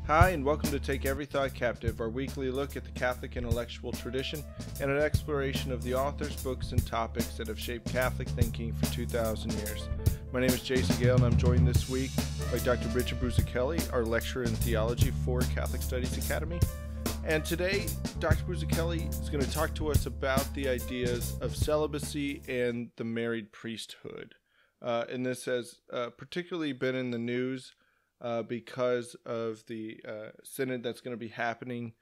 Hi, and welcome to Take Every Thought Captive, our weekly look at the Catholic intellectual tradition and an exploration of the authors, books, and topics that have shaped Catholic thinking for 2,000 years. My name is Jason Gale, and I'm joined this week by Dr. Richard Bulzacchelli, our lecturer in theology for Catholic Studies Academy. And today, Dr. Bulzacchelli is going to talk to us about the ideas of celibacy and the married priesthood. And this has particularly been in the news because of the synod that's going to be happening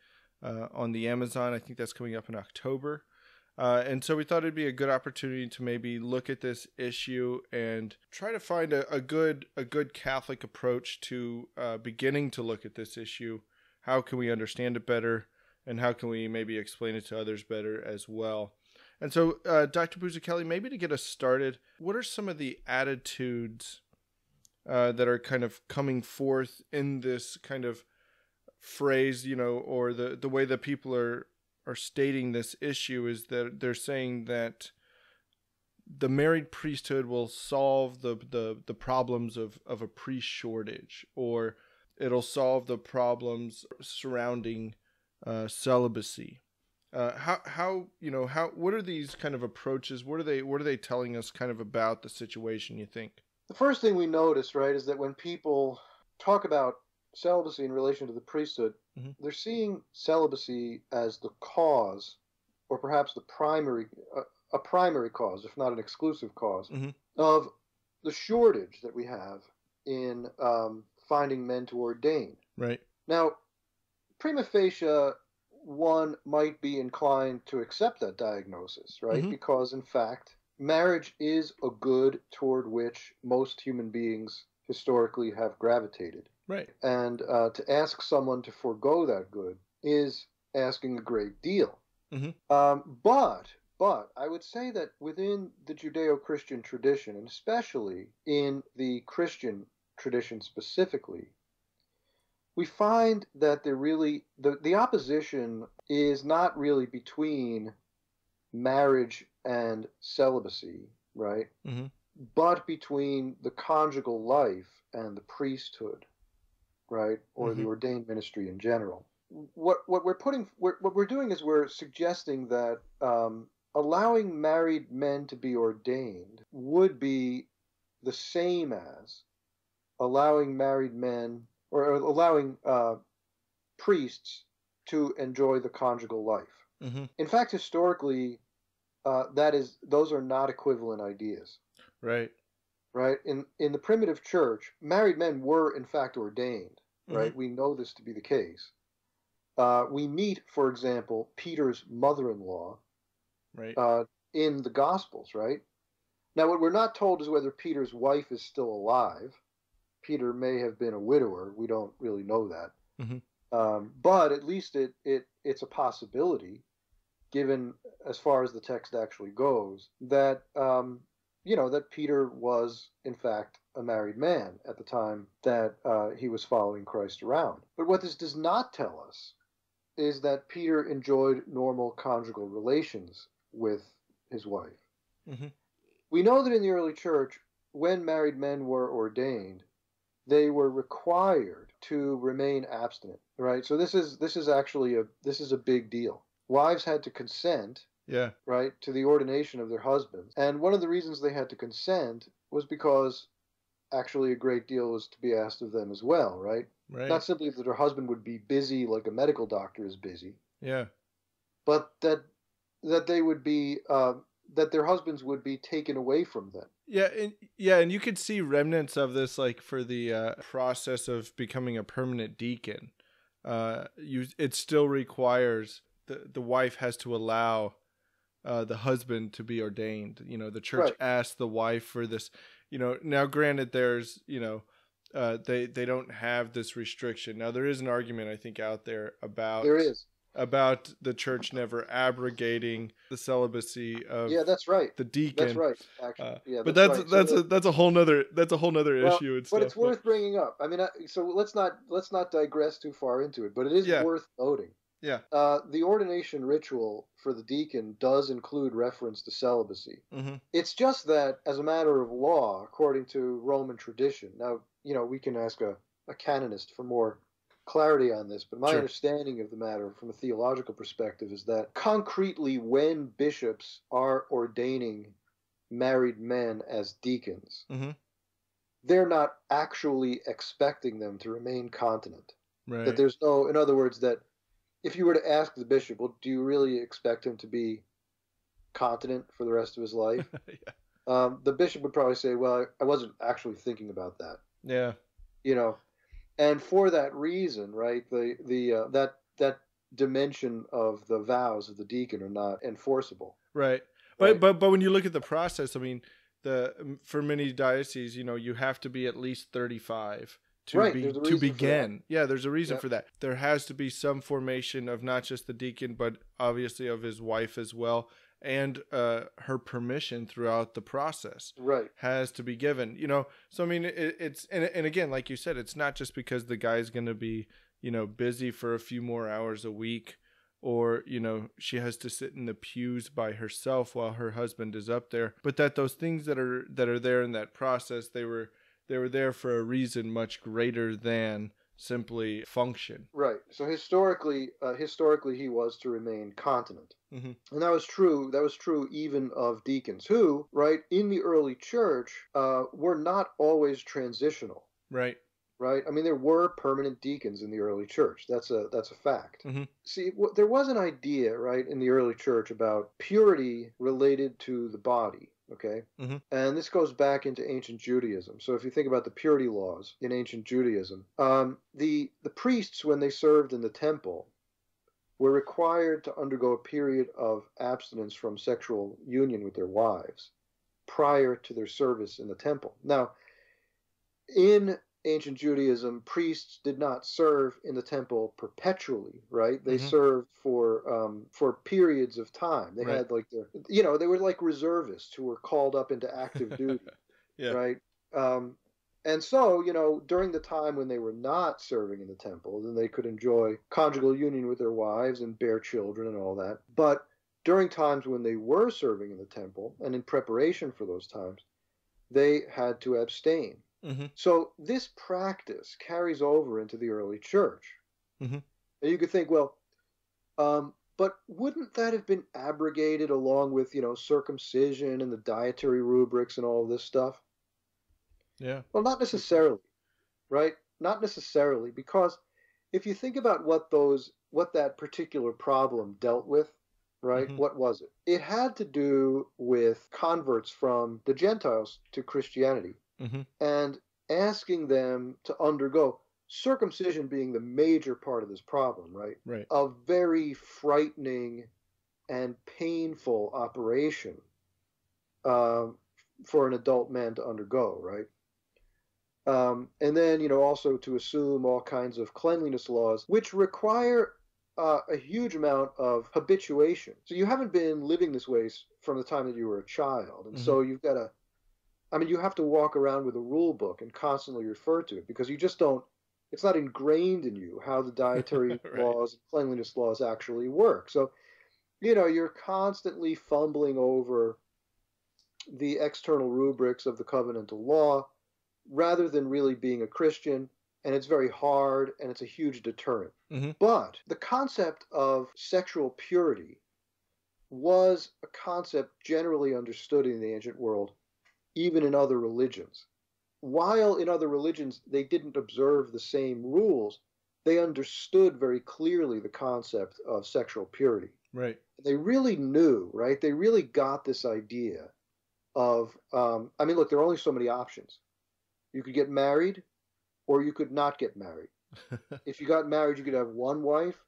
on the Amazon. I think that's coming up in October. And so we thought it'd be a good opportunity to maybe look at this issue and try to find a good Catholic approach to beginning to look at this issue. How can we understand it better, and how can we maybe explain it to others better as well? And so, Dr. Bulzacchelli, maybe to get us started, what are some of the attitudes that are kind of coming forth in this kind of phrase, or the way that people are stating this issue is that they're saying that the married priesthood will solve the problems of a priest shortage, or it'll solve the problems surrounding celibacy. What are these kind of approaches? What are they telling us kind of about the situation, you think? The first thing we notice, right, is that when people talk about celibacy in relation to the priesthood, they're seeing celibacy as the cause, or perhaps a primary cause, if not an exclusive cause, of the shortage that we have in finding men to ordain. Right. Now, prima facie, one might be inclined to accept that diagnosis, right? Because, in fact, marriage is a good toward which most human beings historically have gravitated. Right. And to ask someone to forego that good is asking a great deal. But I would say that within the Judeo-Christian tradition, and especially in the Christian tradition specifically, we find that the opposition is not really between marriage and celibacy, right? But between the conjugal life and the priesthood, right? Or the ordained ministry in general. What we're doing is we're suggesting that allowing married men to be ordained would be the same as allowing married men or allowing priests to enjoy the conjugal life. In fact, historically, those are not equivalent ideas. Right. Right. In the primitive church, married men were in fact ordained. Right. We know this to be the case. We meet, for example, Peter's mother-in-law. Right. In the Gospels. Right. Now, what we're not told is whether Peter's wife is still alive. Peter may have been a widower. We don't really know that. But at least it's a possibility, given as far as the text actually goes, that that Peter was in fact a married man at the time that he was following Christ around. But what this does not tell us is that Peter enjoyed normal conjugal relations with his wife. We know that in the early church, when married men were ordained, they were required to remain abstinent, right? So this is actually a big deal. Wives had to consent, right, to the ordination of their husbands. And one of the reasons they had to consent was because actually a great deal was to be asked of them as well, right? Right. Not simply that their husband would be busy like a medical doctor is busy. Yeah. But that they would be that their husbands would be taken away from them. And you could see remnants of this, like for the process of becoming a permanent deacon. It still requires the wife has to allow the husband to be ordained. The church asked the wife for this. Now granted, there's they don't have this restriction. Now there is an argument I think out there about the church never abrogating the celibacy of the deacon. That's right. Actually, but that's a whole nother issue. But it's worth bringing up. I mean, so let's not digress too far into it. But it is worth noting. Yeah. The ordination ritual for the deacon does include reference to celibacy. It's just that, as a matter of law, according to Roman tradition. Now, we can ask a canonist for more clarity on this, but my Sure. understanding of the matter from a theological perspective is that concretely, when bishops are ordaining married men as deacons, Mm-hmm. they're not actually expecting them to remain continent. That Right. there's no, in other words, that if you were to ask the bishop, well, do you really expect him to be continent for the rest of his life? Yeah. The bishop would probably say, well, I wasn't actually thinking about that, Yeah. you know. And for that reason, right, that dimension of the vows of the deacon are not enforceable. Right. Right. But when you look at the process, I mean, for many dioceses, you have to be at least 35 Right. There's a to reason for that. begin. Yeah, there's a reason Yep. for that. There has to be some formation of not just the deacon, but obviously of his wife as well, and her permission throughout the process. Right. Has to be given. So I mean, it's and again, like you said, it's not just because the guy's going to be busy for a few more hours a week, or she has to sit in the pews by herself while her husband is up there, but that those things that are there in that process, they were there for a reason much greater than simply function. Right. So historically, he was to remain continent, Mm-hmm. and that was true. That was true even of deacons, who, right, in the early church, were not always transitional. Right. Right. I mean, there were permanent deacons in the early church. That's a fact. Mm-hmm. See, there was an idea, right, in the early church about purity related to the body. Okay. Mm-hmm. And this goes back into ancient Judaism. So if you think about the purity laws in ancient Judaism, the priests, when they served in the temple, were required to undergo a period of abstinence from sexual union with their wives prior to their service in the temple. Now, in ancient Judaism, priests did not serve in the temple perpetually, right? They Mm-hmm. served for periods of time. They Right. had like they were like reservists who were called up into active duty, Yeah. right? And so, during the time when they were not serving in the temple, then they could enjoy conjugal union with their wives and bear children and all that. But during times when they were serving in the temple and in preparation for those times, they had to abstain. Mm-hmm. So this practice carries over into the early church. Mm-hmm. And you could think, well, but wouldn't that have been abrogated along with, circumcision and the dietary rubrics and all of this stuff? Yeah. Well, not necessarily, right? Not necessarily, because if you think about what that particular problem dealt with, right? Mm-hmm. What was it? It had to do with converts from the Gentiles to Christianity. Mm-hmm. And asking them to undergo circumcision being the major part of this problem, right? Right. A very frightening and painful operation for an adult man to undergo, right? And then, also to assume all kinds of cleanliness laws, which require a huge amount of habituation. So you haven't been living this way from the time that you were a child. And so you've got to, you have to walk around with a rule book and constantly refer to it because you just don't, it's not ingrained in you how the dietary Right. laws and cleanliness laws actually work. So, you're constantly fumbling over the external rubrics of the covenantal law rather than really being a Christian. And it's very hard and it's a huge deterrent. Mm-hmm. But the concept of sexual purity was a concept generally understood in the ancient world, even in other religions. While in other religions they didn't observe the same rules, they understood very clearly the concept of sexual purity. Right. They really knew, right? They really got this idea of, look, there are only so many options. You could get married or you could not get married. If you got married, you could have one wife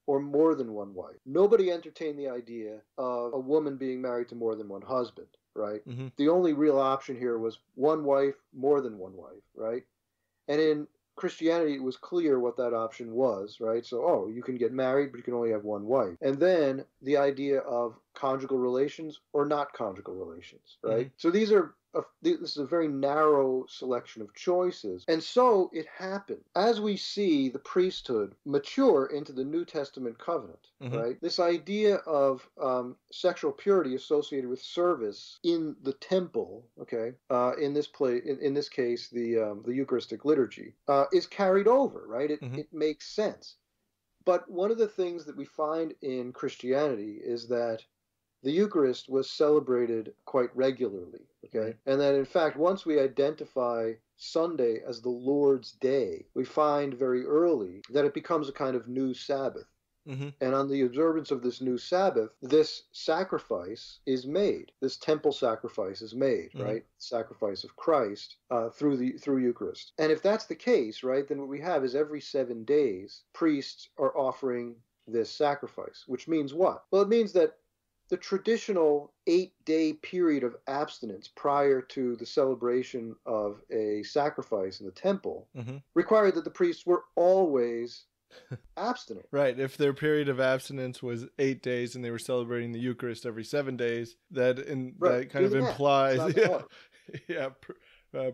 or more than one wife. Nobody entertained the idea of a woman being married to more than one husband, right? Mm-hmm. The only real option here was one wife, more than one wife, right? And in Christianity, it was clear what that option was, right? So, you can get married, but you can only have one wife. And then the idea of conjugal relations or not conjugal relations, right? Mm-hmm. So these are this is a very narrow selection of choices. And so it happened. As we see the priesthood mature into the New Testament covenant, right? This idea of sexual purity associated with service in the temple, okay, in this case, the Eucharistic liturgy, is carried over, right? It makes sense. But one of the things that we find in Christianity is that the Eucharist was celebrated quite regularly, okay? And that, in fact, once we identify Sunday as the Lord's Day, we find very early that it becomes a kind of new Sabbath. And on the observance of this new Sabbath, this sacrifice is made. This temple sacrifice is made, right? Sacrifice of Christ through Eucharist. And if that's the case, right, then what we have is every 7 days, priests are offering this sacrifice, which means what? Well, it means that the traditional 8-day period of abstinence prior to the celebration of a sacrifice in the temple required that the priests were always abstinent. Right. If their period of abstinence was 8 days and they were celebrating the Eucharist every 7 days, that kind of implies,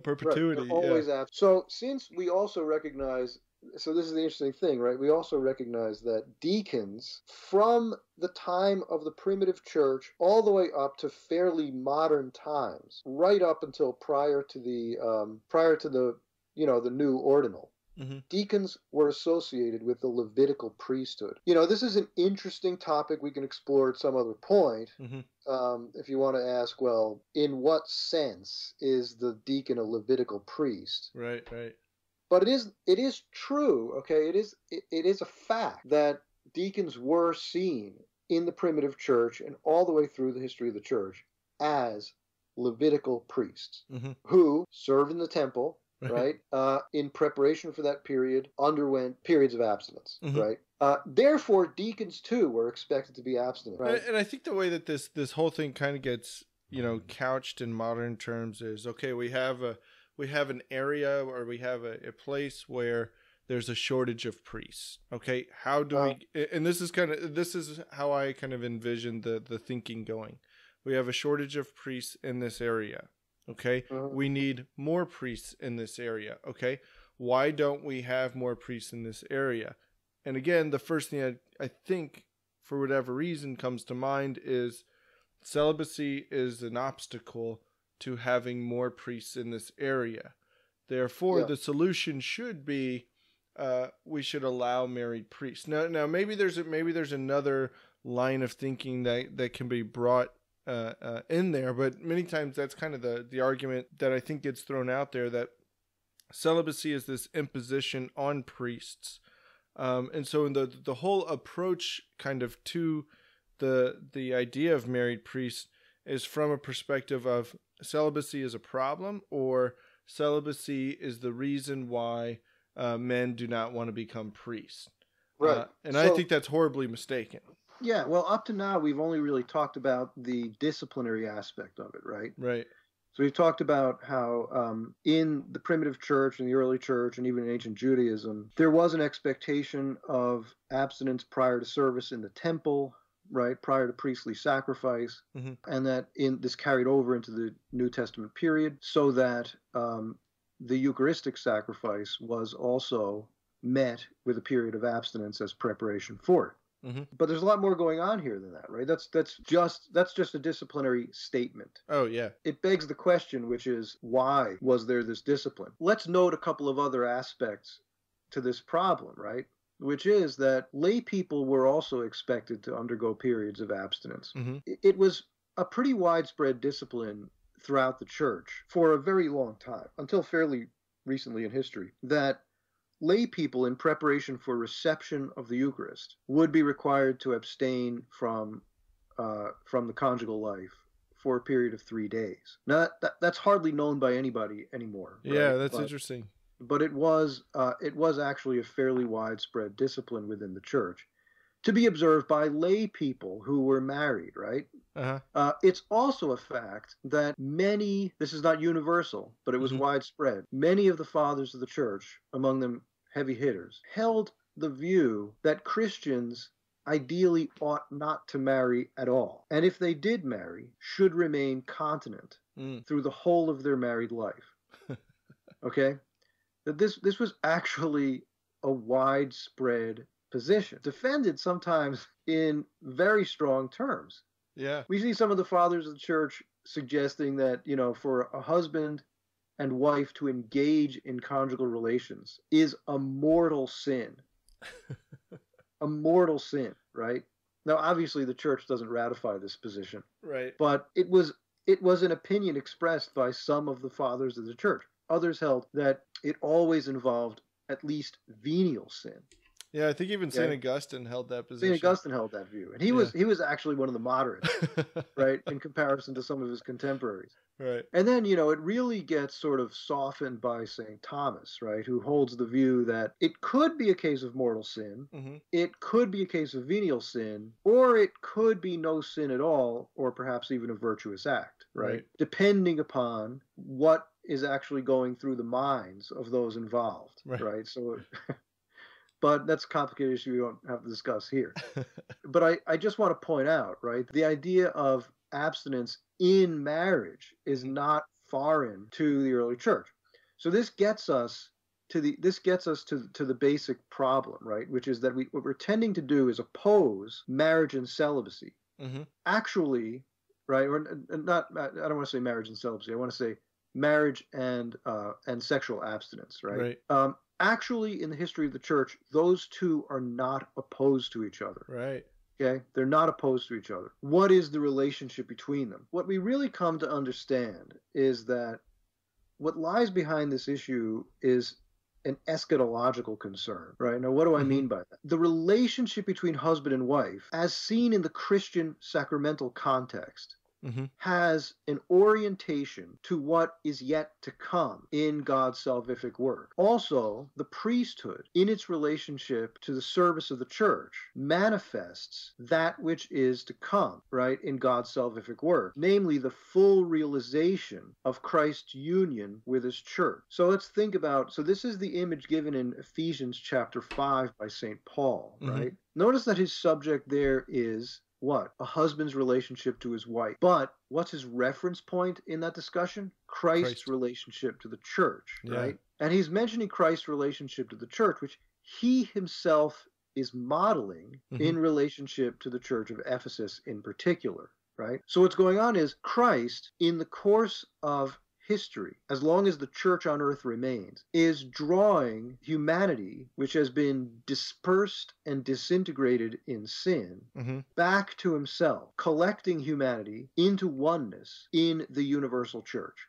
perpetuity. Right. Always abstinent. So since we also recognize, so this is the interesting thing, right? We also recognize that deacons, from the time of the primitive church all the way up to fairly modern times, right up until prior to the the new ordinal, deacons were associated with the Levitical priesthood. This is an interesting topic we can explore at some other point. If you want to ask, well, in what sense is the deacon a Levitical priest? Right. But it is true, okay? It is a fact that deacons were seen in the primitive church and all the way through the history of the church as Levitical priests who served in the temple, right? In preparation for that period, underwent periods of abstinence, right? Therefore, deacons too were expected to be abstinent, right? And I think the way that this whole thing kind of gets, couched in modern terms is, okay, we have an area, or we have a place where there's a shortage of priests. Okay, how do we? And this is how I kind of envision the thinking going. We have a shortage of priests in this area. Okay, we need more priests in this area. Okay, why don't we have more priests in this area? And again, the first thing I think, for whatever reason, comes to mind is celibacy is an obstacle to having more priests in this area. Therefore, the solution should be we should allow married priests. Now maybe there's another line of thinking that can be brought in there, but many times that's kind of the argument that I think gets thrown out there, that celibacy is this imposition on priests, and so in the whole approach kind of to the idea of married priests is from a perspective of celibacy is a problem, or celibacy is the reason why men do not want to become priests. Right. I think that's horribly mistaken. Yeah, well, up to now, we've only really talked about the disciplinary aspect of it, right? Right. So we've talked about how in the primitive church and the early church and even in ancient Judaism, there was an expectation of abstinence prior to service in the temple, right, prior to priestly sacrifice, and that this carried over into the New Testament period, so that the Eucharistic sacrifice was also met with a period of abstinence as preparation for it. But there's a lot more going on here than that, right? That's just a disciplinary statement. Oh, yeah. It begs the question, which is, why was there this discipline? Let's note a couple of other aspects to this problem, right? Which is that lay people were also expected to undergo periods of abstinence. It was a pretty widespread discipline throughout the church for a very long time, until fairly recently in history, that lay people in preparation for reception of the Eucharist would be required to abstain from the conjugal life for a period of 3 days. Now, that's hardly known by anybody anymore. Right? Yeah, that's interesting. But it was actually a fairly widespread discipline within the church, to be observed by lay people who were married, right? It's also a fact that this is not universal, but it was widespread. Many of the fathers of the church, among them heavy hitters, held the view that Christians ideally ought not to marry at all, and if they did marry, should remain continent through the whole of their married life. Okay? That this was actually a widespread position, defended sometimes in very strong terms. Yeah. We see some of the fathers of the church suggesting that, for a husband and wife to engage in conjugal relations is a mortal sin. A mortal sin, right? Now, obviously, the church doesn't ratify this position. Right. But it was an opinion expressed by some of the fathers of the church. Others held that it always involved at least venial sin. Yeah, I think even St. Augustine held that position. St. Augustine held that view. And he was actually one of the moderates, right, in comparison to some of his contemporaries. Right. And then, it really gets sort of softened by St. Thomas, right, who holds the view that it could be a case of mortal sin, it could be a case of venial sin, or it could be no sin at all, or perhaps even a virtuous act, right? Depending upon what is actually going through the minds of those involved, right? So... But that's a complicated issue we don't have to discuss here. But I just want to point out, right, the idea of abstinence in marriage is not foreign to the early church. So this gets us to the basic problem, right, which is that what we're tending to do is oppose marriage and celibacy. Actually, right, or not, I don't want to say marriage and celibacy. I want to say marriage and sexual abstinence, right? Actually, in the history of the church, those two are not opposed to each other. Right. Okay? They're not opposed to each other. What is the relationship between them? What we really come to understand is that what lies behind this issue is an eschatological concern, right? Now, what do I mean by that? The relationship between husband and wife, as seen in the Christian sacramental context, has an orientation to what is yet to come in God's salvific work. Also, the priesthood, in its relationship to the service of the church, manifests that which is to come, right, in God's salvific work, namely the full realization of Christ's union with his church. So let's think about, so this is the image given in Ephesians chapter 5 by St. Paul, right? Notice that his subject there is what? A husband's relationship to his wife. But what's his reference point in that discussion? Christ's relationship to the church, right? And he's mentioning Christ's relationship to the church, which he himself is modeling in relationship to the church of Ephesus in particular, right? So what's going on is Christ, in the course of history, as long as the church on earth remains, is drawing humanity, which has been dispersed and disintegrated in sin, back to himself, collecting humanity into oneness in the universal church,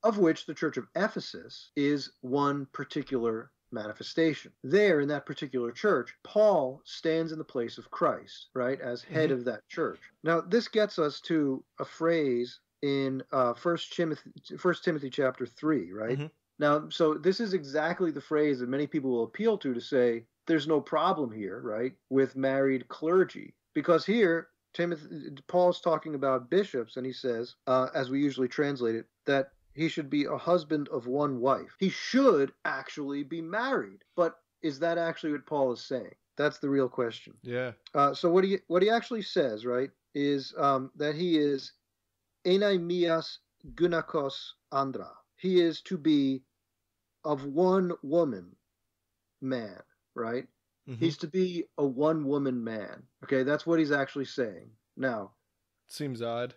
of which the church of Ephesus is one particular manifestation. There, in that particular church, Paul stands in the place of Christ, right, as head of that church. Now, this gets us to a phrase in 1 Timothy chapter 3, right? Now, so this is exactly the phrase that many people will appeal to say there's no problem here, right, with married clergy. Because here, Paul's talking about bishops, and he says, as we usually translate it, that he should be a husband of one wife. He should actually be married. But is that actually what Paul is saying? That's the real question. Yeah. So what he actually says, right, is that he is enaimeas gunakos andra. He is to be of one woman man, right? He's to be a one woman man. Okay, that's what he's actually saying. Now, seems odd,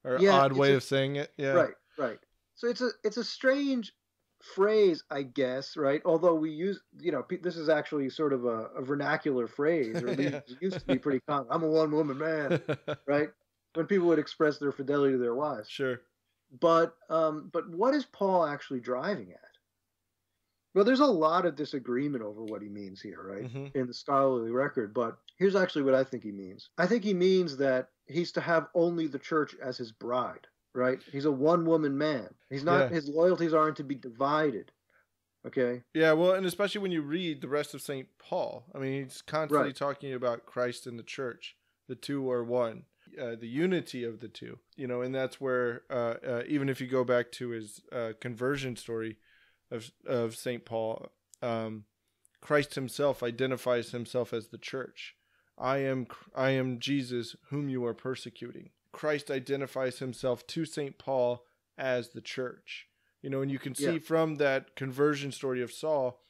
or odd way of saying it. Yeah. Right. So it's a strange phrase, I guess, right? Although we use, this is actually sort of a vernacular phrase, or at least it used to be pretty common. I'm a one woman man, right? When people would express their fidelity to their wives. Sure. But what is Paul actually driving at? Well, there's a lot of disagreement over what he means here, right, in the scholarly record. But here's actually what I think he means. I think he means that he's to have only the church as his bride, right? He's a one-woman man. He's not. His loyalties aren't to be divided. Okay. Yeah, well, and especially when you read the rest of St. Paul. I mean, he's constantly talking about Christ and the church. The two are one. The unity of the two, and that's where even if you go back to his conversion story of St. Paul, Christ himself identifies himself as the church. I am Jesus whom you are persecuting. Christ identifies himself to St. Paul as the church. And you can see Yeah. from that conversion story of Saul,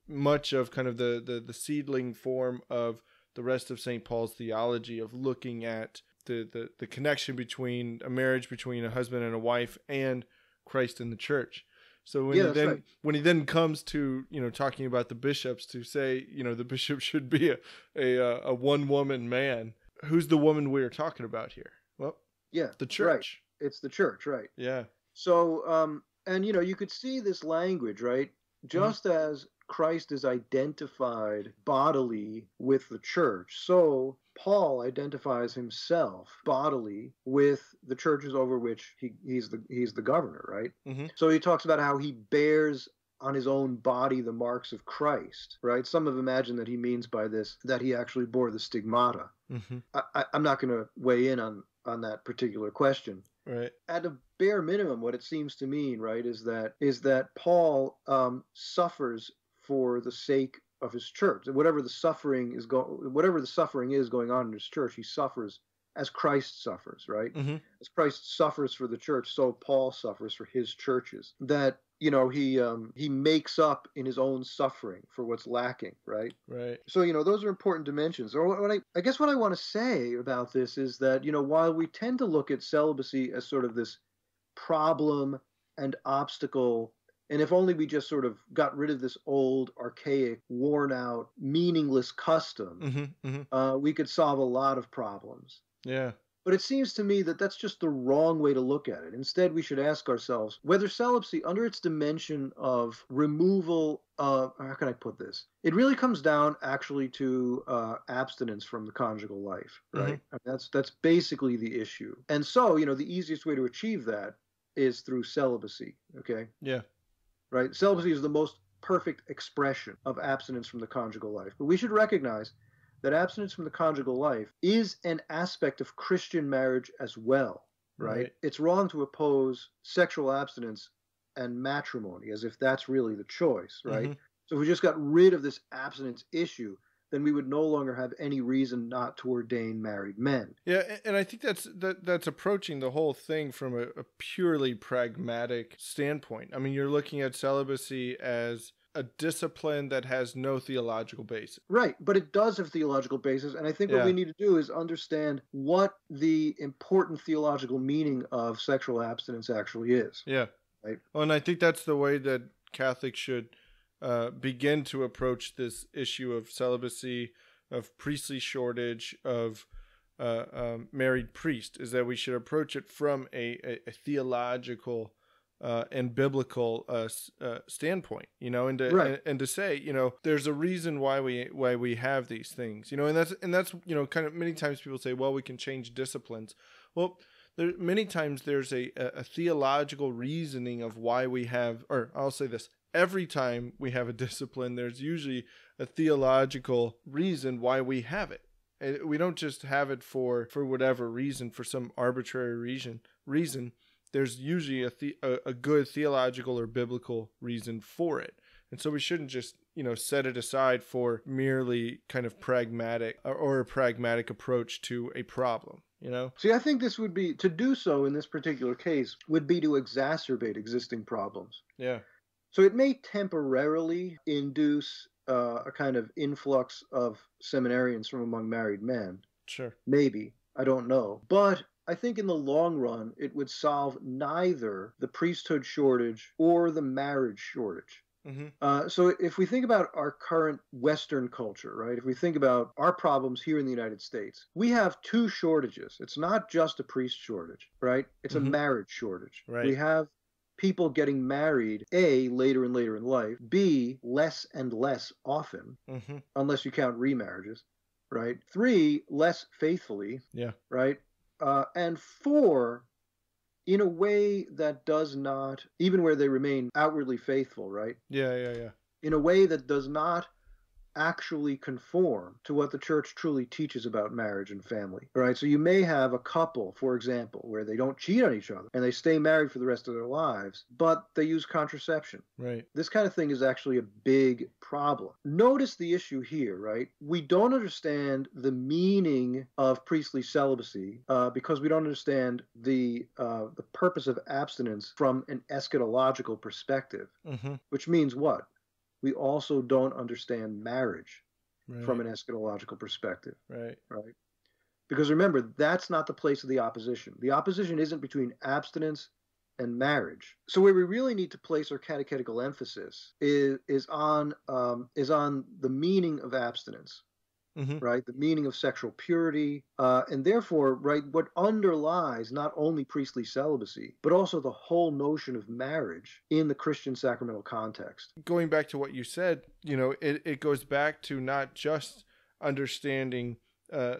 much of kind of the seedling form of the rest of St. Paul's theology of looking at the connection between a marriage between a husband and a wife and Christ and the church. So when he then comes to, talking about the bishops, to say, the bishop should be a one woman man, who's the woman we are talking about here? Well, yeah, the church. Right. It's the church, right? Yeah. So, and you could see this language, right? Just as Christ is identified bodily with the church, so Paul identifies himself bodily with the churches over which he's the governor, right? Mm-hmm. So he talks about how he bears on his own body the marks of Christ, right? Some have imagined that he means by this that he actually bore the stigmata. Mm-hmm. I'm not going to weigh in on that particular question. Right. At a bare minimum, what it seems to mean, right, is that Paul suffers for the sake of his church. Whatever the suffering is going on in his church, he suffers as Christ suffers, right? Mm-hmm. As Christ suffers for the church, so Paul suffers for his churches. That he makes up in his own suffering for what's lacking, right? Right. So those are important dimensions. Or I guess what I want to say about this is that while we tend to look at celibacy as sort of this problem and obstacle, and if only we just sort of got rid of this old, archaic, worn out, meaningless custom, we could solve a lot of problems. Yeah. But it seems to me that that's just the wrong way to look at it. Instead, we should ask ourselves whether celibacy, under its dimension of removal of, how can I put this? It really comes down actually to abstinence from the conjugal life, right? Mm-hmm. I mean, that's basically the issue. And so, the easiest way to achieve that is through celibacy, okay? Yeah. Right? Celibacy is the most perfect expression of abstinence from the conjugal life. But we should recognize that abstinence from the conjugal life is an aspect of Christian marriage as well, right? It's wrong to oppose sexual abstinence and matrimony as if that's really the choice, right? Mm-hmm. So if we just got rid of this abstinence issue, then we would no longer have any reason not to ordain married men. Yeah, and I think that's approaching the whole thing from a purely pragmatic standpoint. I mean, you're looking at celibacy as a discipline that has no theological basis. Right, but it does have theological basis, and I think what we need to do is understand what the important theological meaning of sexual abstinence actually is. Yeah. Right? Well, and I think that's the way that Catholics should begin to approach this issue of celibacy, of priestly shortage, of married priest, is that we should approach it from a theological and biblical standpoint, and to say, there's a reason why we have these things, and that's kind of many times people say, well, we can change disciplines. Well, many times there's a theological reasoning of why we have, or I'll say this, every time we have a discipline, there's usually a theological reason why we have it. And we don't just have it for whatever reason, for some arbitrary reason. There's usually a good theological or biblical reason for it. And so we shouldn't just, set it aside for merely kind of pragmatic or a pragmatic approach to a problem, See, I think this would be, to do so in this particular case, would be to exacerbate existing problems. Yeah. So it may temporarily induce a kind of influx of seminarians from among married men. Sure. Maybe. I don't know. But I think in the long run, it would solve neither the priesthood shortage or the marriage shortage. Mm-hmm. So if we think about our current Western culture, right, if we think about our problems here in the United States, we have two shortages. It's not just a priest shortage, right? It's a marriage shortage. Right. We have people getting married, A, later and later in life, B, less and less often, unless you count remarriages, right? 3, less faithfully, right? And 4, in a way that does not, even where they remain outwardly faithful, right? Yeah. In a way that does not actually conform to what the church truly teaches about marriage and family. All right, so you may have a couple, for example, where they don't cheat on each other and they stay married for the rest of their lives, but they use contraception. Right. This kind of thing is actually a big problem. Notice the issue here, right? We don't understand the meaning of priestly celibacy because we don't understand the purpose of abstinence from an eschatological perspective, which means what? We also don't understand marriage from an eschatological perspective. Right. Because remember, that's not the place of the opposition. The opposition isn't between abstinence and marriage. So where we really need to place our catechetical emphasis is on the meaning of abstinence. Right, the meaning of sexual purity, and therefore, right, what underlies not only priestly celibacy, but also the whole notion of marriage in the Christian sacramental context. Going back to what you said, it goes back to not just understanding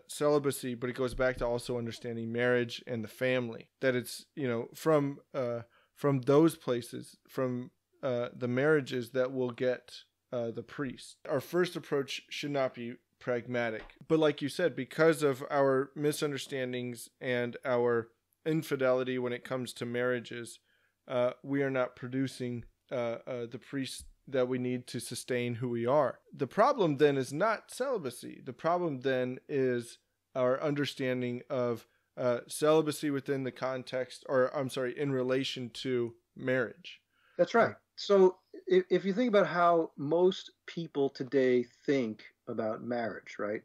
celibacy, but it goes back to also understanding marriage and the family. That it's, from those places, from the marriages that will get the priest. Our first approach should not be pragmatic, but like you said, because of our misunderstandings and our infidelity when it comes to marriages, we are not producing the priests that we need to sustain who we are. The problem then is not celibacy. The problem then is our understanding of celibacy within the context, in relation to marriage. That's right. So if you think about how most people today think about marriage, right?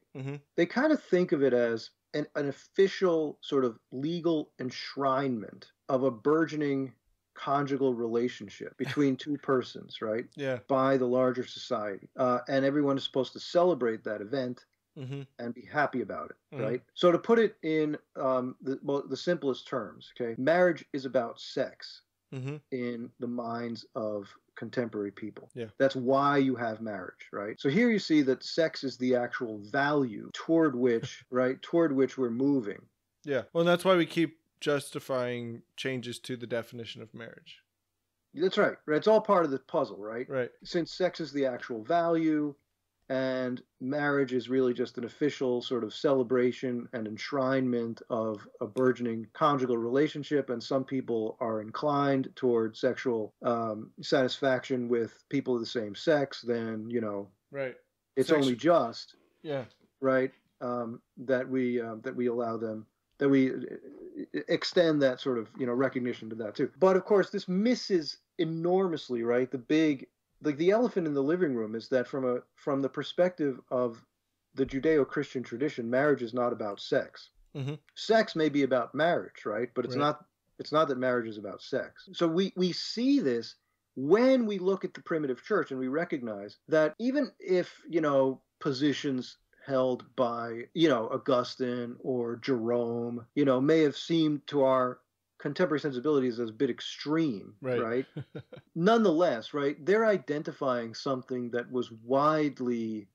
They kind of think of it as an official sort of legal enshrinement of a burgeoning conjugal relationship between two persons, right? Yeah. By the larger society. And everyone is supposed to celebrate that event and be happy about it, right? So to put it in the simplest terms, okay, marriage is about sex in the minds of contemporary people. Yeah. That's why you have marriage, right? So here you see that sex is the actual value toward which, toward which we're moving. Yeah. Well, that's why we keep justifying changes to the definition of marriage. That's right. It's all part of the puzzle, right? Right. Since sex is the actual value and marriage is really just an official sort of celebration and enshrinement of a burgeoning conjugal relationship, and some people are inclined toward sexual satisfaction with people of the same sex, then, right, it's only just, yeah, right, that we allow them, that we extend that sort of, recognition to that too. But of course, this misses enormously, right? The elephant in the living room is that from the perspective of the Judeo-Christian tradition, marriage is not about sex. Sex may be about marriage, right? But it's not that marriage is about sex. So we see this when we look at the primitive church, and we recognize that even if, positions held by, Augustine or Jerome, may have seemed to our contemporary sensibilities as a bit extreme, right? Nonetheless, right, they're identifying something that was widely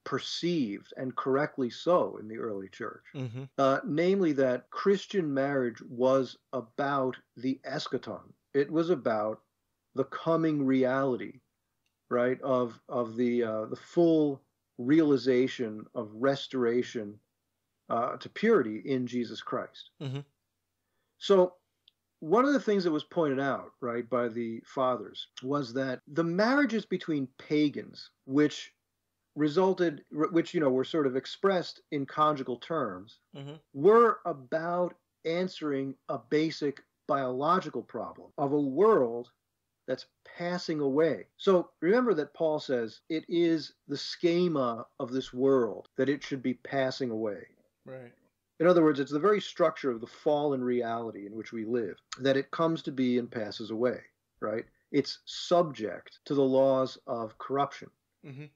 perceived, and correctly so, in the early church. Namely that Christian marriage was about the eschaton. It was about the coming reality, right, of the full realization of restoration to purity in Jesus Christ. So one of the things that was pointed out, right, by the fathers was that the marriages between pagans, which were sort of expressed in conjugal terms, were about answering a basic biological problem of a world that's passing away. So remember that Paul says it is the schema of this world that it should be passing away. Right. In other words, it's the very structure of the fallen reality in which we live that it comes to be and passes away, right? It's subject to the laws of corruption.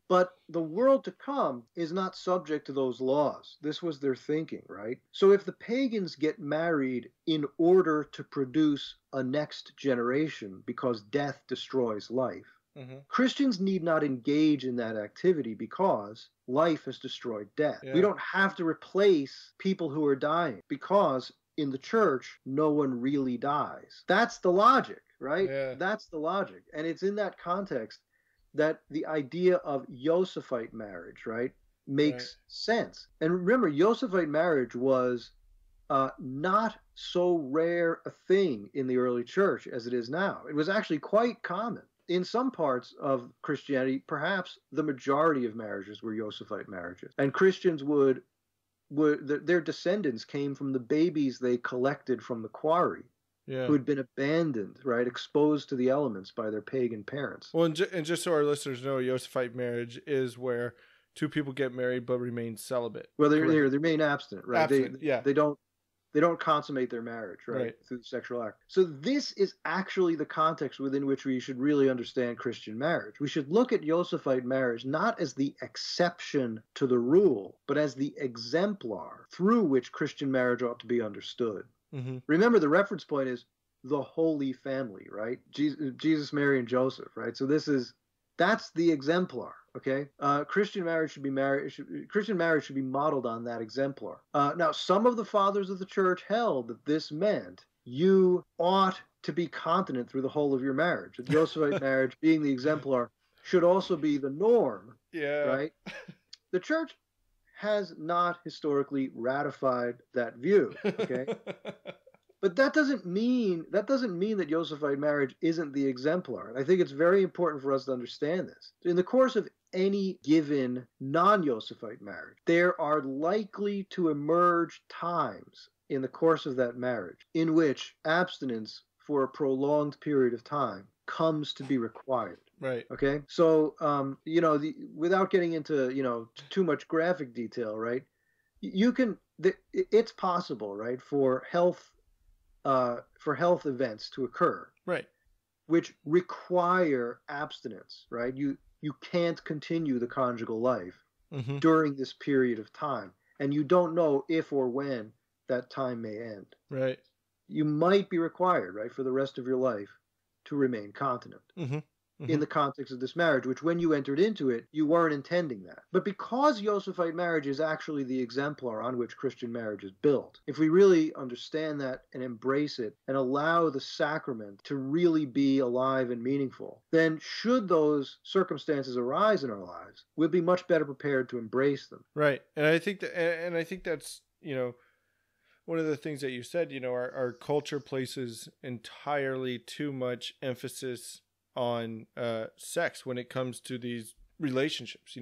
But the world to come is not subject to those laws. This was their thinking, right? So if the pagans get married in order to produce a next generation because death destroys life, Christians need not engage in that activity because life has destroyed death. We don't have to replace people who are dying because in the church, no one really dies. That's the logic, right? That's the logic. And it's in that context that the idea of Josephite marriage, right, Right. makes sense. And remember, Josephite marriage was not so rare a thing in the early church as it is now. It was actually quite common. In some parts of Christianity, perhaps the majority of marriages were Josephite marriages. And Christians their descendants came from the babies they collected from the quarry, Yeah. who had been abandoned, right, exposed to the elements by their pagan parents. Well, and just so our listeners know, a Josephite marriage is where two people get married but remain celibate. Well, they remain abstinent, right? Abstinent, yeah. They don't consummate their marriage, right, through the sexual act. So this is actually the context within which we should really understand Christian marriage. We should look at Josephite marriage not as the exception to the rule, but as the exemplar through which Christian marriage ought to be understood. Mm-hmm. Remember, the reference point is the Holy Family, right? Jesus, Mary, and Joseph, right? So that's the exemplar. Okay, Christian marriage should be modeled on that exemplar. Now, some of the fathers of the church held that this meant you ought to be continent through the whole of your marriage. The Josephite marriage, being the exemplar, should also be the norm. Yeah. Right. The church has not historically ratified that view. Okay. But that doesn't mean that Josephite marriage isn't the exemplar. And I think it's very important for us to understand this. In the course of any given non-Josephite marriage, there are likely to emerge times in the course of that marriage in which abstinence for a prolonged period of time comes to be required. Right. Okay. So, without getting into, too much graphic detail, right? It's possible, right, for health events to occur, right, which require abstinence, right? You can't continue the conjugal life during this period of time, and you don't know if or when that time may end. Right. You might be required, right, for the rest of your life to remain continent. In the context of this marriage, which when you entered into it, you weren't intending that. But because Josephite marriage is actually the exemplar on which Christian marriage is built, if we really understand that and embrace it and allow the sacrament to really be alive and meaningful, then should those circumstances arise in our lives, we'll be much better prepared to embrace them. Right. And I think that's, one of the things that you said, our culture places entirely too much emphasis on sex when it comes to these relationships.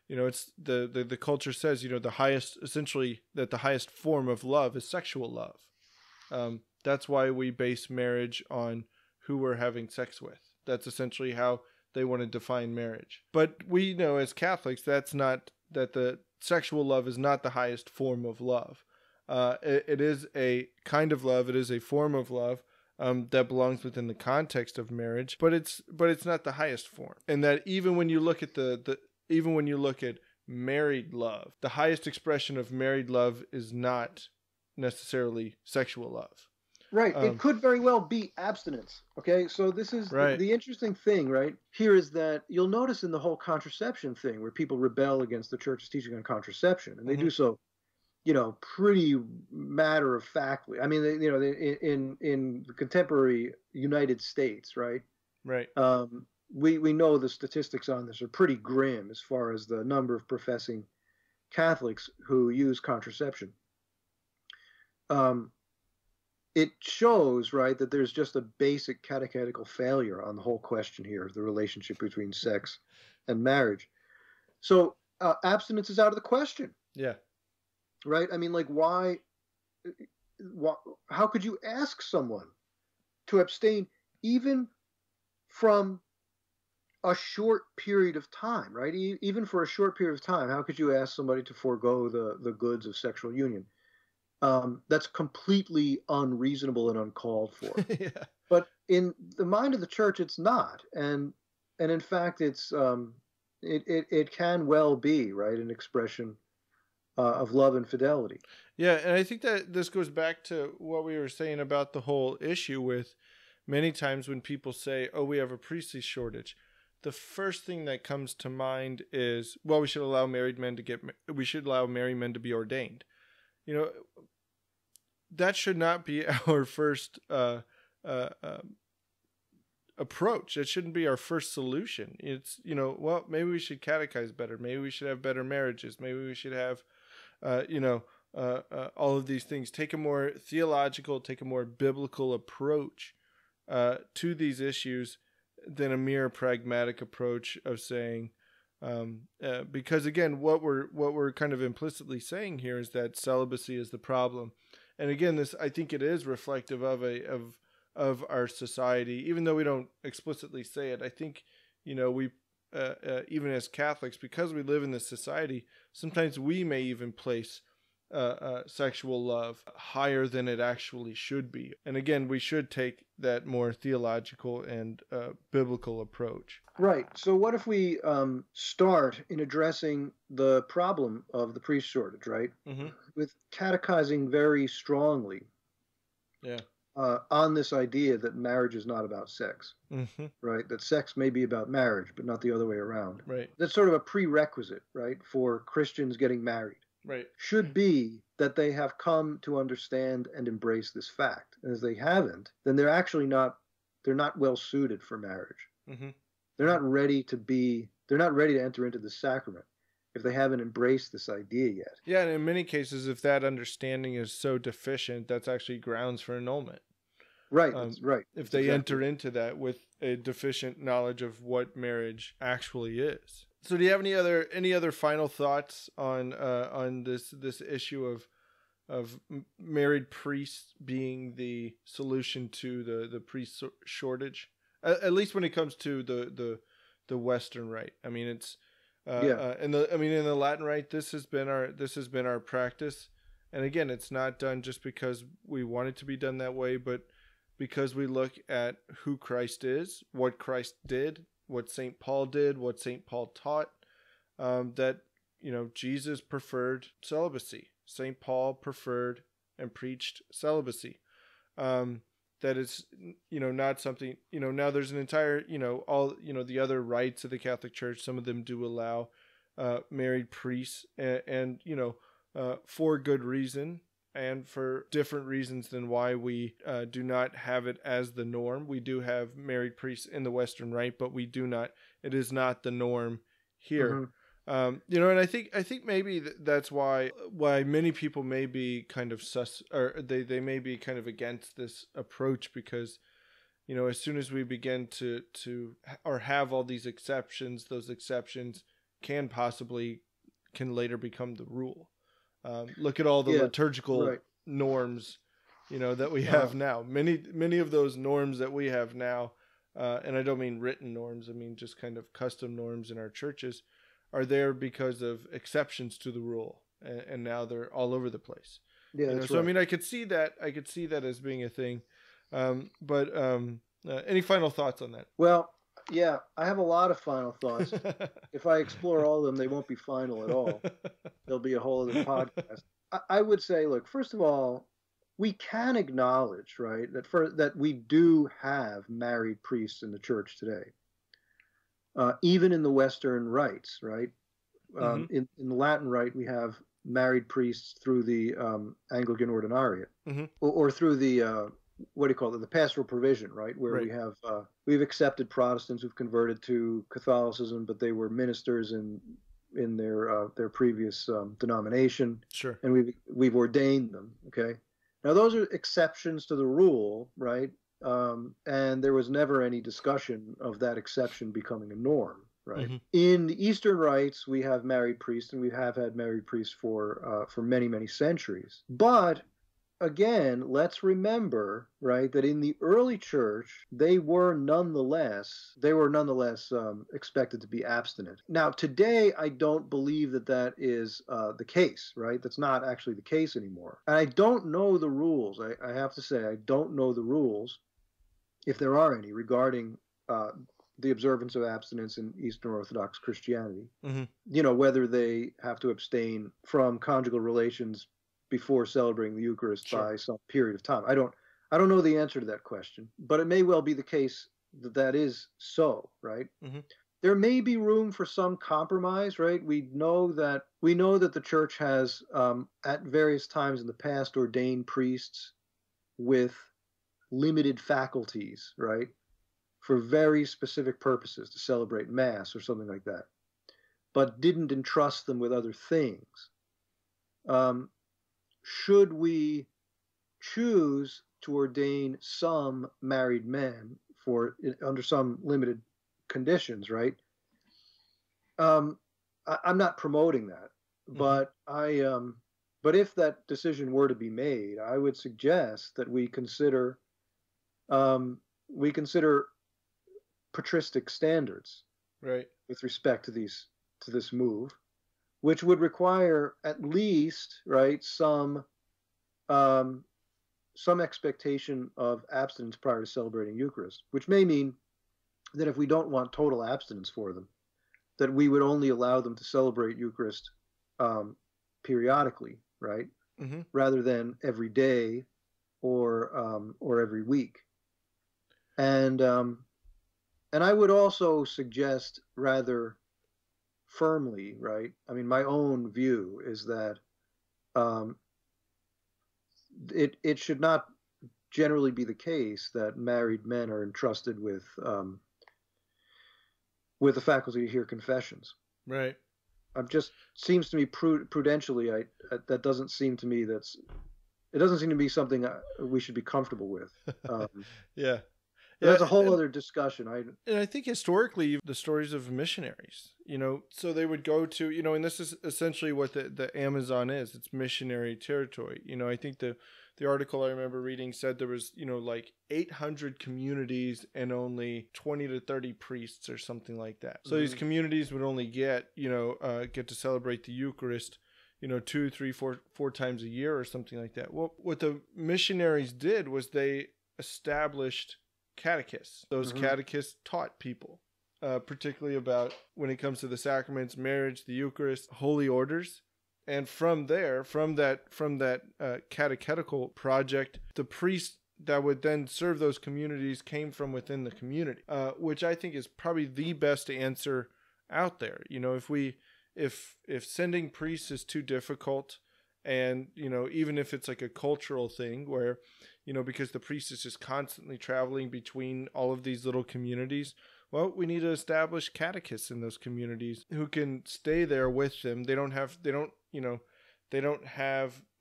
It's the culture says the highest form of love is sexual love. That's why we base marriage on who we're having sex with. That's essentially how they want to define marriage. But we know as Catholics that the sexual love is not the highest form of love. It is a kind of love. It is a form of love that belongs within the context of marriage, but it's not the highest form. And that even when you look at married love, the highest expression of married love is not necessarily sexual love. Right. It could very well be abstinence. Okay. So this is the interesting thing, right? Here is that you'll notice in the whole contraception thing where people rebel against the church's teaching on contraception, and they do so pretty matter of factly. I mean, in the contemporary United States, right? Right. We know the statistics on this are pretty grim as far as the number of professing Catholics who use contraception. It shows, right, that there's just a basic catechetical failure on the whole question here of the relationship between sex and marriage. So abstinence is out of the question. Yeah. Right? I mean, like, why, how could you ask someone to abstain even from a short period of time, right? Even for a short period of time, how could you ask somebody to forego the goods of sexual union? That's completely unreasonable and uncalled for. Yeah. But in the mind of the church, it's not. And in fact, it can well be, right, an expression of love and fidelity. Yeah, and I think that this goes back to what we were saying about the whole issue with many times when people say, oh, we have a priestly shortage. The first thing that comes to mind is, well, we should allow married men to be ordained. That should not be our first approach. It shouldn't be our first solution. It's, well, maybe we should catechize better. Maybe we should have better marriages. Maybe we should have, all of these things. Take a more theological, take a more biblical approach to these issues than a mere pragmatic approach of saying, because again, what we're kind of implicitly saying here is that celibacy is the problem. And again, this, I think it is reflective of our society, even though we don't explicitly say it. I think, we, even as Catholics, because we live in this society, sometimes we may even place sexual love higher than it actually should be. And again, we should take that more theological and biblical approach. Right. So what if we start in addressing the problem of the priest shortage, right? Mm-hmm. With catechizing very strongly on this idea that marriage is not about sex, mm-hmm. right? That sex may be about marriage, but not the other way around. Right. That's sort of a prerequisite, right, for Christians getting married. Right. Should be that they have come to understand and embrace this fact. And if they haven't, then they're actually they're not well suited for marriage. Mm-hmm. They're not ready to enter into the sacrament if they haven't embraced this idea yet. Yeah, and in many cases, if that understanding is so deficient, that's actually grounds for annulment. Right, that's right. If they enter into that with a deficient knowledge of what marriage actually is. So, do you have any other final thoughts on this issue of married priests being the solution to the priest shortage? At least when it comes to the Western Rite. I mean, it's in the Latin Rite, this has been our practice. And again, it's not done just because we want it to be done that way, but because we look at who Christ is, what Christ did, what St. Paul did, what St. Paul taught, that, Jesus preferred celibacy. St. Paul preferred and preached celibacy. That it's, not something, now there's an entire, all, the other rites of the Catholic Church, some of them do allow married priests and for good reason and for different reasons than why we do not have it as the norm. We do have married priests in the Western Rite, but it is not the norm here. Mm-hmm. And I think maybe that's why many people may be kind of they may be kind of against this approach, because, as soon as we begin to or have all these exceptions, those exceptions can later become the rule. Look at all the liturgical norms, that we have now. Many of those norms that we have now, and I don't mean written norms, I mean just kind of custom norms in our churches, are there because of exceptions to the rule, and now they're all over the place. Yeah, that's right. I mean, I could see that as being a thing. But any final thoughts on that? Well, yeah, I have a lot of final thoughts. If I explore all of them, they won't be final at all. There'll be a whole other podcast. I would say, look, first of all, we can acknowledge, right, that we do have married priests in the church today. Even in the Western rites, right? Mm-hmm. In the Latin Rite, we have married priests through the Anglican Ordinariate, mm-hmm. or through the the pastoral provision, right? Where right. We've accepted Protestants who've converted to Catholicism, but they were ministers in their previous denomination. Sure. And we've ordained them. Okay. Now those are exceptions to the rule, right? And there was never any discussion of that exception becoming a norm, right? Mm-hmm. In the Eastern rites, we have married priests, and we have had married priests for many, many centuries. But again, let's remember, right, that in the early church, they were nonetheless expected to be abstinent. Now, today, I don't believe that is the case, right? That's not actually the case anymore. And I don't know the rules. I have to say, I don't know the rules, if there are any, regarding the observance of abstinence in Eastern Orthodox Christianity. Mm-hmm. Whether they have to abstain from conjugal relations before celebrating the Eucharist by some period of time. I don't know the answer to that question, but it may well be the case that is so, right? Mm-hmm. There may be room for some compromise, right? We know that the church has at various times in the past ordained priests with limited faculties, right? for very specific purposes, to celebrate Mass or something like that, but didn't entrust them with other things, should we choose to ordain some married men under some limited conditions, right? I'm not promoting that, but but if that decision were to be made, I would suggest that we consider patristic standards, right, with respect to this move, which would require at least, right, some expectation of abstinence prior to celebrating Eucharist, which may mean that if we don't want total abstinence for them, that we would only allow them to celebrate Eucharist periodically, right, rather than every day or every week. And I would also suggest rather firmly, right? I mean, my own view is that it should not generally be the case that married men are entrusted with the faculty to hear confessions. Right. Just seems to me prudentially, that doesn't seem to me it doesn't seem to be something we should be comfortable with. Yeah. That's a whole other discussion. And I think historically, the stories of missionaries, so they would go to, and this is essentially what the Amazon is. It's missionary territory. I think the article I remember reading said there was, like 800 communities and only 20 to 30 priests or something like that. So these communities would only get to celebrate the Eucharist, 2, 3, 4 times a year or something like that. Well, what the missionaries did was they established catechists. Those catechists taught people, particularly about when it comes to the sacraments, marriage, the Eucharist, holy orders. And from that catechetical project, the priests that would then serve those communities came from within the community, which I think is probably the best answer out there. If sending priests is too difficult, and even if it's like a cultural thing where because the priest is just constantly traveling between all of these little communities, well, we need to establish catechists in those communities who can stay there with them. They don't have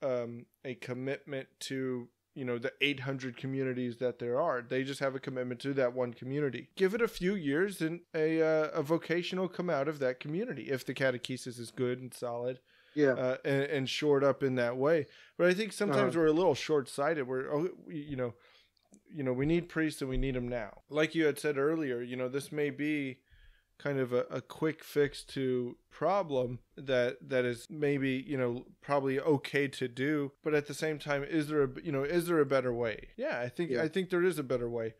a commitment to the 800 communities that there are. They just have a commitment to that one community. Give it a few years, and a vocation will come out of that community if the catechesis is good and solid. Yeah. And shored up in that way. But I think sometimes we're a little short-sighted. We need priests and we need them now. Like you had said earlier, this may be kind of a quick fix to problem that is maybe, probably okay to do. But at the same time, is there a better way? Yeah, I think there is a better way.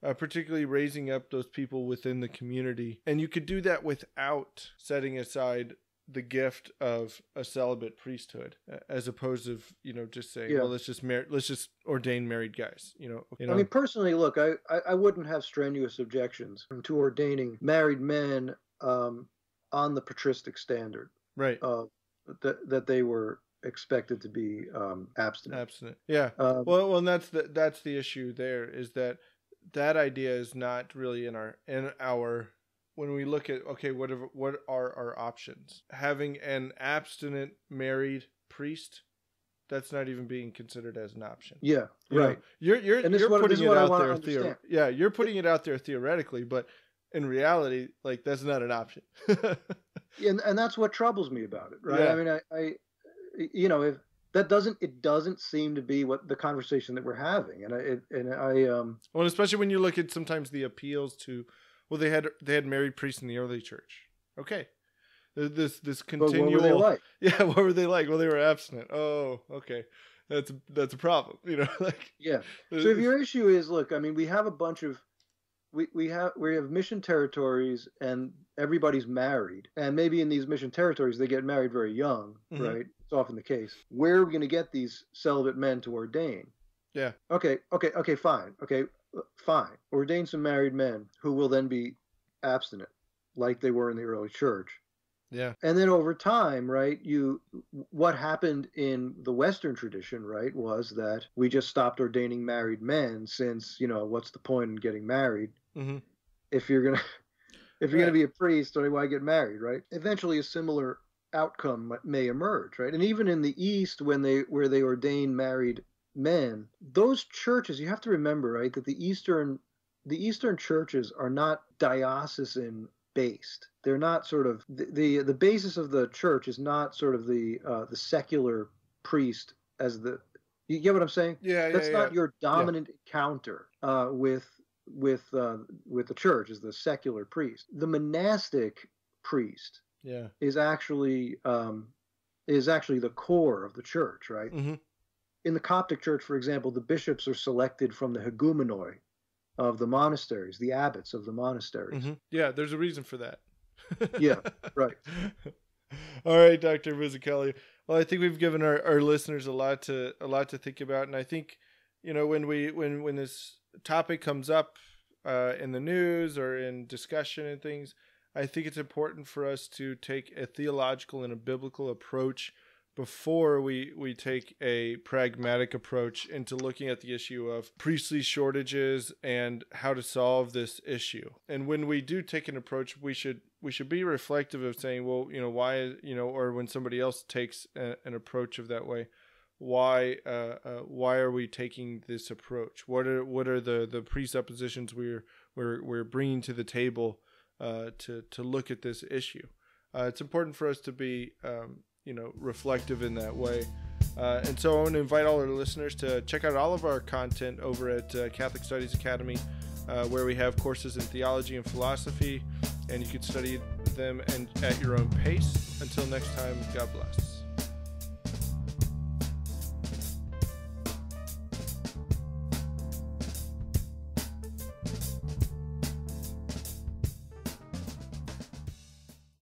Particularly raising up those people within the community. And you could do that without setting aside the gift of a celibate priesthood, as opposed to just saying, well, let's just ordain married guys. I mean, personally, look, I wouldn't have strenuous objections to ordaining married men on the patristic standard, right? That they were expected to be abstinent. Yeah. Well, and that's the issue. There is that idea is not really in our. When we look at, okay, what are our options? Having an abstinent married priest, that's not even being considered as an option. Yeah, right. You're putting it out there. You're putting it out there theoretically, but in reality, like, that's not an option. and that's what troubles me about it, right? Yeah. I mean, if that doesn't seem to be what the conversation that we're having, well, especially when you look at sometimes the appeals to. Well, they had married priests in the early church. Okay, this continual. But what were they like? Yeah, what were they like? Well, they were abstinent. Oh, okay, that's a problem. Like. Yeah. So if your issue is, look, I mean, we have a bunch of, we have mission territories, and everybody's married, and maybe in these mission territories they get married very young, right? It's often the case. Where are we going to get these celibate men to ordain? Yeah. Okay, fine. Okay. Fine. Ordain some married men who will then be abstinent, like they were in the early church. Yeah. And then over time, right, what happened in the Western tradition, right, was that we just stopped ordaining married men since, what's the point in getting married? if you're gonna if you're gonna be a priest, why get married, right? Eventually, a similar outcome may emerge, right? And even in the East, where they ordain married men, those churches, you have to remember, right, that the Eastern churches are not diocesan based. They're not sort of the basis of the church is not sort of the secular priest as the, you get what I'm saying? That's not your dominant encounter with the church, is the secular priest. The monastic priest is actually the core of the church, right? Mm-hmm. In the Coptic church, for example, the bishops are selected from the hegumenoi of the monasteries, the abbots of the monasteries. Mm-hmm. Yeah, there's a reason for that. Yeah, right. All right, Dr. Bulzacchelli. Well, I think we've given our listeners a lot to think about, and I think, you know, when this topic comes up in the news or in discussion and things, I think it's important for us to take a theological and a biblical approach before we take a pragmatic approach into looking at the issue of priestly shortages and how to solve this issue. And when we do take an approach, we should be reflective of saying, well, you know, why, you know, or when somebody else takes an approach of that way, why are we taking this approach? What are the presuppositions we're bringing to the table to look at this issue? It's important for us to be reflective in that way. And so I want to invite all our listeners to check out all of our content over at Catholic Studies Academy, where we have courses in theology and philosophy, and you can study them at your own pace. Until next time, God bless.